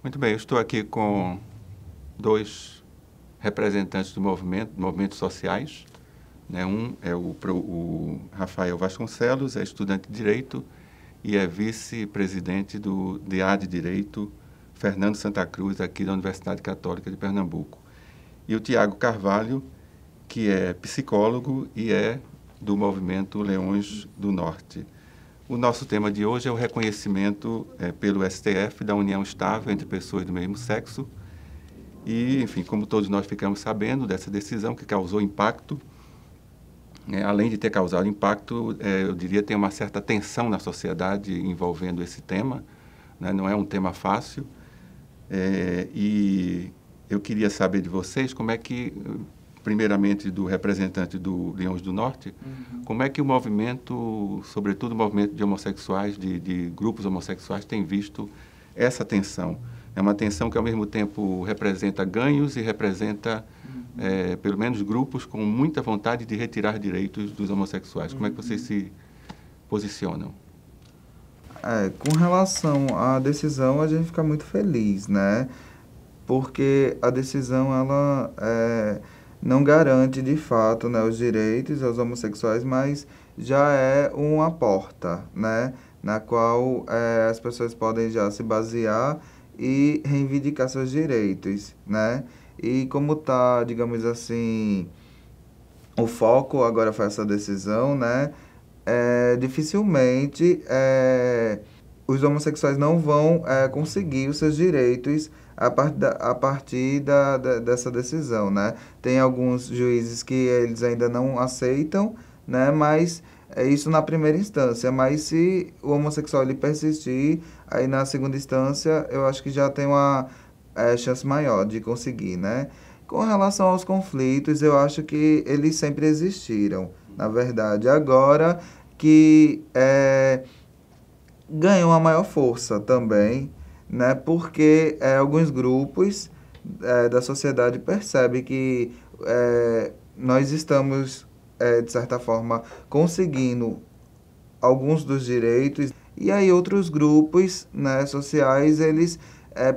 Muito bem, eu estou aqui com dois representantes do movimentos sociais, né? Um é o Rafael Vasconcelos, é estudante de Direito e é vice-presidente do DEAD Direito Fernando Santa Cruz, aqui da Universidade Católica de Pernambuco. E o Tiago Carvalho, que é psicólogo e é do movimento Leões do Norte. O nosso tema de hoje é o reconhecimento pelo STF da união estável entre pessoas do mesmo sexo. E, enfim, como todos nós ficamos sabendo dessa decisão que causou impacto, além de ter causado impacto, eu diria tem uma certa tensão na sociedade envolvendo esse tema, né? Não é um tema fácil. E eu queria saber de vocês como é que, primeiramente do representante do Leões do Norte, como é que o movimento, sobretudo o movimento de homossexuais, de grupos homossexuais, tem visto essa tensão? É uma tensão que, ao mesmo tempo, representa ganhos e representa, pelo menos, grupos com muita vontade de retirar direitos dos homossexuais. Como é que vocês se posicionam? Com relação à decisão, a gente fica muito feliz, né? Porque a decisão, ela não garante, de fato, né, os direitos aos homossexuais, mas já é uma porta, né? Na qual as pessoas podem já se basear e reivindicar seus direitos, né? E como está, digamos assim, o foco agora foi essa decisão, né? Dificilmente os homossexuais não vão conseguir os seus direitos a partir dessa decisão, né? Tem alguns juízes que eles ainda não aceitam, né? Mas é isso na primeira instância. Mas se o homossexual ele persistir, aí na segunda instância eu acho que já tem uma chance maior de conseguir, né? Com relação aos conflitos, eu acho que eles sempre existiram, na verdade. Agora que ganham uma maior força também, né? Porque alguns grupos da sociedade percebem que nós estamos, de certa forma, conseguindo alguns dos direitos, e aí outros grupos, né, sociais, eles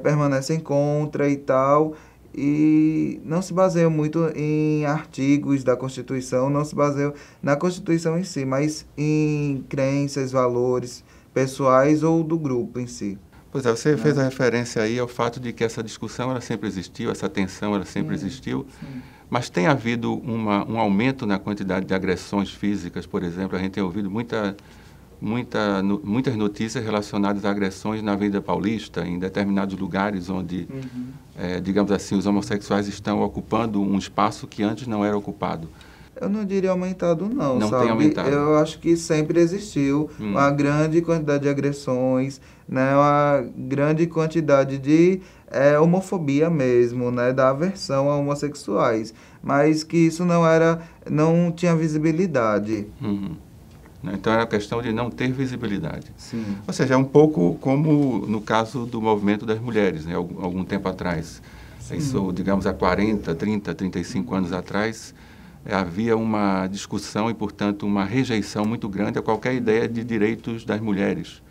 permanecem contra e tal, e não se baseiam muito em artigos da Constituição, não se baseiam na Constituição em si, mas em crenças, valores pessoais ou do grupo em si. Pois é, você fez a referência aí ao fato de que essa discussão ela sempre existiu, essa tensão ela sempre existiu, mas tem havido um aumento na quantidade de agressões físicas, por exemplo. A gente tem ouvido muitas notícias relacionadas a agressões na Avenida Paulista, em determinados lugares onde, digamos assim, os homossexuais estão ocupando um espaço que antes não era ocupado. Eu não diria aumentado, não, Não sabe? tem aumentado. Eu acho que sempre existiu uma grande quantidade de agressões, né? Uma grande quantidade de homofobia mesmo, né? Da aversão a homossexuais. Mas que isso não tinha visibilidade. Então, era a questão de não ter visibilidade. Sim. Ou seja, é um pouco como no caso do movimento das mulheres, né? Algum tempo atrás. Isso, digamos, há 40, 30, 35 anos atrás, havia uma discussão e, portanto, uma rejeição muito grande a qualquer ideia de direitos das mulheres.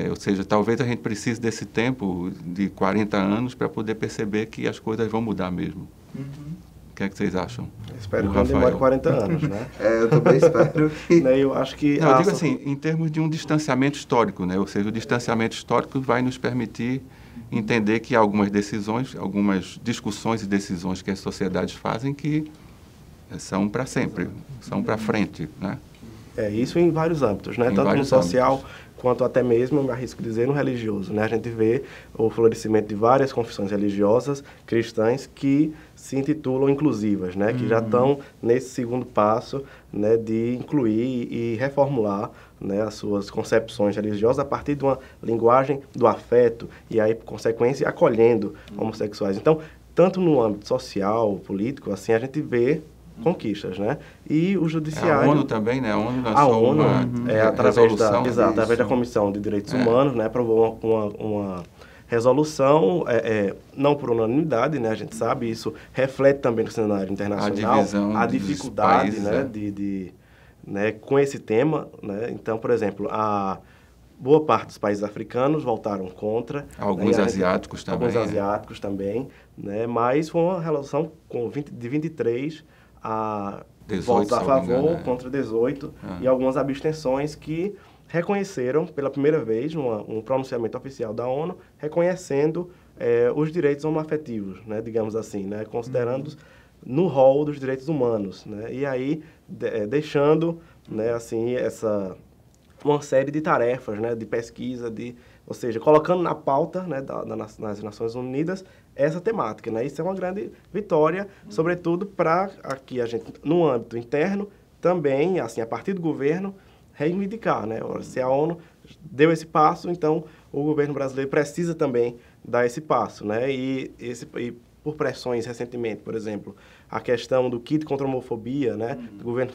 Ou seja, talvez a gente precise desse tempo de 40 anos para poder perceber que as coisas vão mudar mesmo. O que é que vocês acham? Espero que não demore 40 anos, né? Eu também espero que... Eu acho que... Não, eu digo assim, em termos de um distanciamento histórico, né? Ou seja, o distanciamento histórico vai nos permitir entender que há algumas decisões, algumas discussões e decisões que as sociedades fazem que são para sempre, são para frente, né? Isso em vários âmbitos, né? Tanto no social, quanto até mesmo, eu me arrisco dizer, no religioso, né? A gente vê o florescimento de várias confissões religiosas cristãs que se intitulam inclusivas, né? Que já estão nesse segundo passo, né? De incluir e reformular, né? As suas concepções religiosas a partir de uma linguagem do afeto e aí, por consequência, acolhendo homossexuais. Então, tanto no âmbito social, político, assim, a gente vê conquistas, né? E o judiciário... A ONU também, né? A ONU lançou uma resolução. Através da Comissão de Direitos Humanos, né? Aprovou uma resolução, não por unanimidade, né? A gente sabe, isso reflete também no cenário internacional a dificuldade, né? Com esse tema, né? Então, por exemplo, boa parte dos países africanos votaram contra. Alguns asiáticos também. Alguns asiáticos também, né? Mas foi uma relação de 23 a 18, votos a favor, engano, contra 18, e algumas abstenções que reconheceram pela primeira vez, um pronunciamento oficial da ONU, reconhecendo os direitos homoafetivos, né? Digamos assim, né? Considerando-os no rol dos direitos humanos, né? E aí deixando, né, assim, uma série de tarefas, né, de pesquisa, ou seja, colocando na pauta, né, nas Nações Unidas essa temática, né? Isso é uma grande vitória, sobretudo para aqui a gente, no âmbito interno, também, assim, a partir do governo, reivindicar, né? Se a ONU deu esse passo, então o governo brasileiro precisa também dar esse passo, né? E por pressões recentemente, por exemplo, a questão do kit contra a homofobia, né, do governo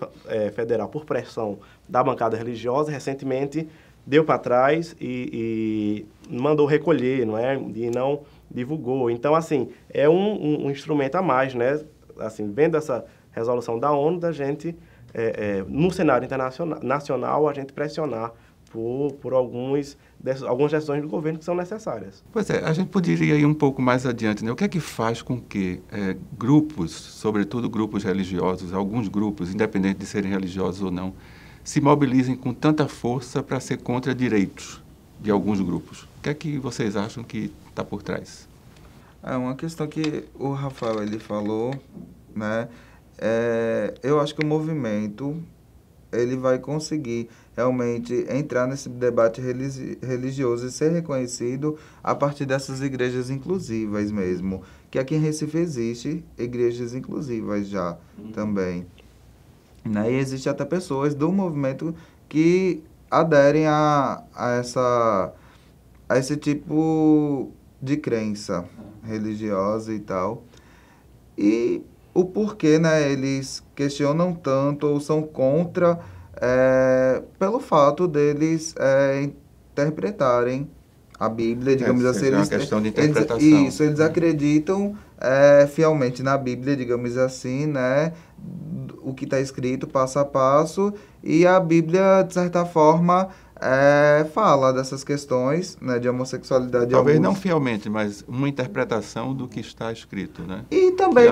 federal, por pressão da bancada religiosa, recentemente deu para trás e mandou recolher, não é? E não divulgou. Então, assim, é um instrumento a mais, né? Assim, vendo essa resolução da ONU, da gente, no cenário nacional, a gente pressionar por algumas decisões do governo que são necessárias. Pois é, a gente poderia ir um pouco mais adiante, né? O que é que faz com que grupos, sobretudo grupos religiosos, alguns grupos, independente de serem religiosos ou não, se mobilizem com tanta força para ser contra direitos de alguns grupos? O que é que vocês acham que está por trás? É uma questão que o Rafael ele falou, né? Eu acho que o movimento ele vai conseguir realmente entrar nesse debate religioso e ser reconhecido a partir dessas igrejas inclusivas mesmo. Que aqui em Recife existe igrejas inclusivas já também. Né? E existe até pessoas do movimento que aderem a esse tipo de crença religiosa e tal. E o porquê, né, eles questionam tanto ou são contra pelo fato deles interpretarem a Bíblia, digamos assim. É uma questão de interpretação. Eles acreditam fielmente na Bíblia, digamos assim, né, o que está escrito passo a passo, e a Bíblia, de certa forma, fala dessas questões, né, de homossexualidade. Talvez não fielmente, mas uma interpretação do que está escrito, né? E também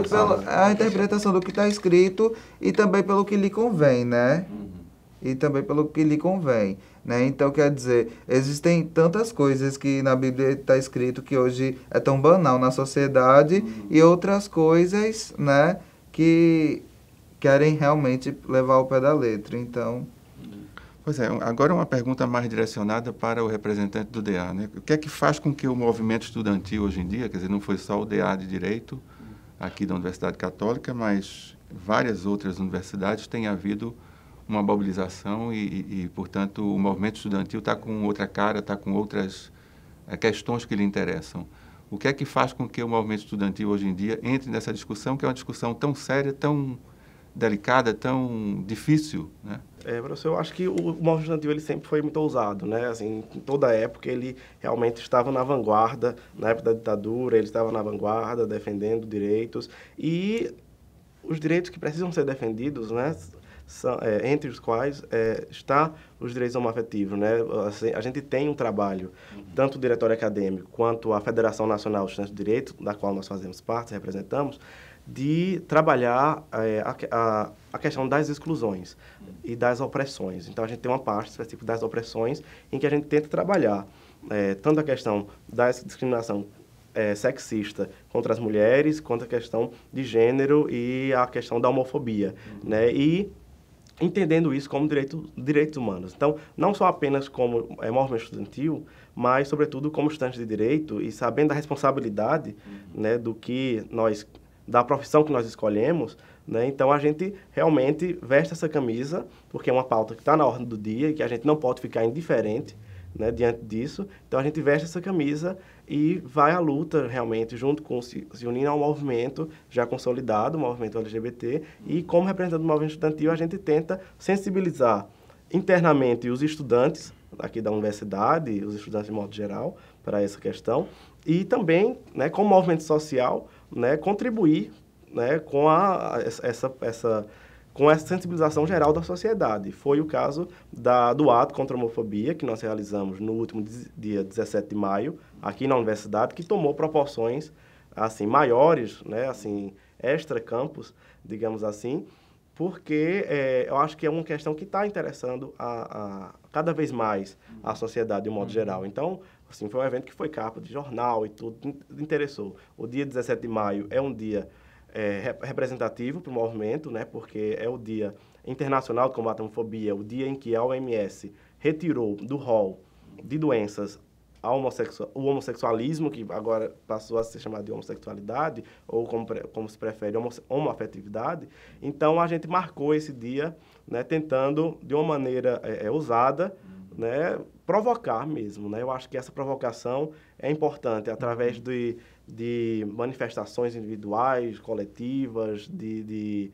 pela interpretação do que está escrito e também pelo que lhe convém, né? E também pelo que lhe convém, né? Então, quer dizer, existem tantas coisas que na Bíblia está escrito que hoje é tão banal na sociedade e outras coisas, né, que querem realmente levar ao pé da letra, então... Pois é, agora uma pergunta mais direcionada para o representante do DA, né? O que é que faz com que o movimento estudantil hoje em dia, quer dizer, não foi só o DA de Direito aqui da Universidade Católica, mas várias outras universidades têm havido uma mobilização e portanto, o movimento estudantil está com outra cara, está com outras questões que lhe interessam. O que é que faz com que o movimento estudantil hoje em dia entre nessa discussão, que é uma discussão tão séria, tão delicada, tão difícil, né? Professor, eu acho que o movimento estudantil ele sempre foi muito ousado, né? Assim, em toda a época ele realmente estava na vanguarda, na época da ditadura ele estava na vanguarda, defendendo direitos, e os direitos que precisam ser defendidos, né? Entre os quais está os direitos homoafetivos, né? Assim, a gente tem um trabalho, tanto o Diretório Acadêmico quanto a Federação Nacional dos Estudantes de Direito, da qual nós fazemos parte, representamos, de trabalhar a questão das exclusões e das opressões. Então, a gente tem uma parte específica das opressões em que a gente tenta trabalhar tanto a questão da discriminação sexista contra as mulheres, quanto a questão de gênero e a questão da homofobia, né? E entendendo isso como direitos humanos. Então, não só apenas como movimento estudantil, mas, sobretudo, como estudantes de direito e sabendo da responsabilidade, né, da profissão que nós escolhemos, né? Então, a gente realmente veste essa camisa, porque é uma pauta que está na ordem do dia e que a gente não pode ficar indiferente, né, diante disso. Então, a gente veste essa camisa e vai à luta, realmente, junto com se unindo ao movimento já consolidado, o movimento LGBT, e como representante do movimento estudantil, a gente tenta sensibilizar internamente os estudantes aqui da universidade, os estudantes de modo geral, para essa questão, e também, né, como movimento social, né, contribuir, né, com com essa sensibilização geral da sociedade. Foi o caso do ato contra a homofobia, que nós realizamos no último dia 17 de maio, aqui na universidade, que tomou proporções assim, maiores, né, assim, extra-campus, digamos assim, porque eu acho que é uma questão que está interessando cada vez mais a sociedade de um modo geral. Então, assim, foi um evento que foi capa de jornal e tudo, interessou. O dia 17 de maio é um dia representativo para o movimento, né, porque é o Dia Internacional de Combate à Homofobia, o dia em que a OMS retirou do rol de doenças o homossexualismo, que agora passou a ser chamado de homossexualidade, ou como se prefere, homoafetividade. Então, a gente marcou esse dia, né, tentando, de uma maneira ousada, né, provocar mesmo, né? Eu acho que essa provocação é importante, através de manifestações individuais, coletivas, de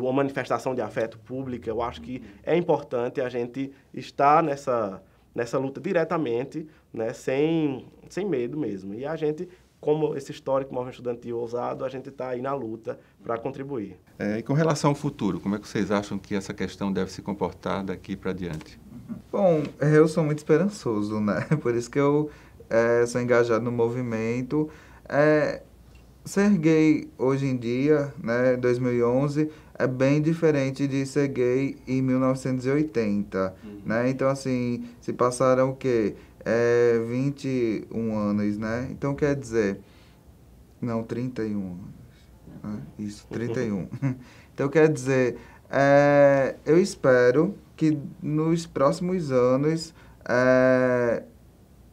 uma manifestação de afeto pública. Eu acho que é importante a gente estar nessa luta diretamente, né, sem medo mesmo. E a gente, como esse histórico movimento estudantil ousado, a gente está aí na luta para contribuir. E com relação ao futuro, como é que vocês acham que essa questão deve se comportar daqui para diante? Bom, eu sou muito esperançoso, né? Por isso que eu sou engajado no movimento. Ser gay hoje em dia, né, 2011, é bem diferente de ser gay em 1980, né? Então, assim, se passaram o quê? 21 anos, né? Então, quer dizer... Não, 31 anos. Né? Isso, 31. Então, quer dizer, eu espero que nos próximos anos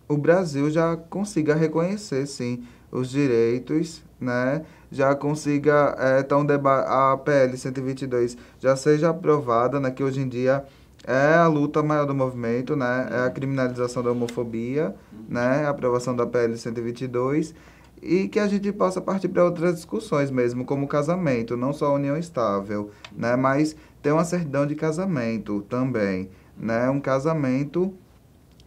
o Brasil já consiga reconhecer, sim, os direitos, né? Já consiga a PL 122 já seja aprovada, né? Que hoje em dia é a luta maior do movimento, né? É a criminalização da homofobia, né? A aprovação da PL 122 e que a gente possa partir para outras discussões mesmo, como o casamento, não só a união estável, né? Mas ter uma certidão de casamento também, né? Um casamento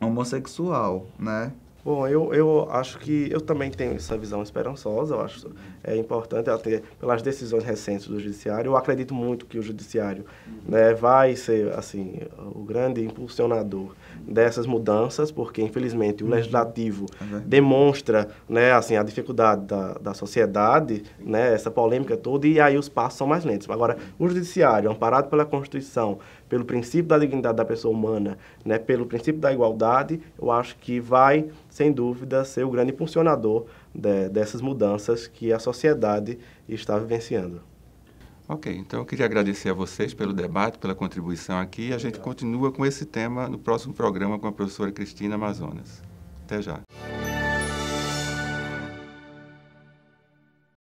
homossexual, né? Bom, eu acho que eu também tenho essa visão esperançosa. Eu acho importante, até pelas decisões recentes do Judiciário. Eu acredito muito que o Judiciário, né, vai ser assim, o grande impulsionador dessas mudanças, porque, infelizmente, o Legislativo demonstra, né, assim, a dificuldade da sociedade, né, essa polêmica toda, e aí os passos são mais lentos. Agora, o Judiciário, amparado pela Constituição, pelo princípio da dignidade da pessoa humana, né, pelo princípio da igualdade, eu acho que vai, sem dúvida, ser o grande impulsionador dessas mudanças que a sociedade está vivenciando. Ok, então eu queria agradecer a vocês pelo debate, pela contribuição aqui. A gente continua com esse tema no próximo programa com a professora Cristina Amazonas. Até já.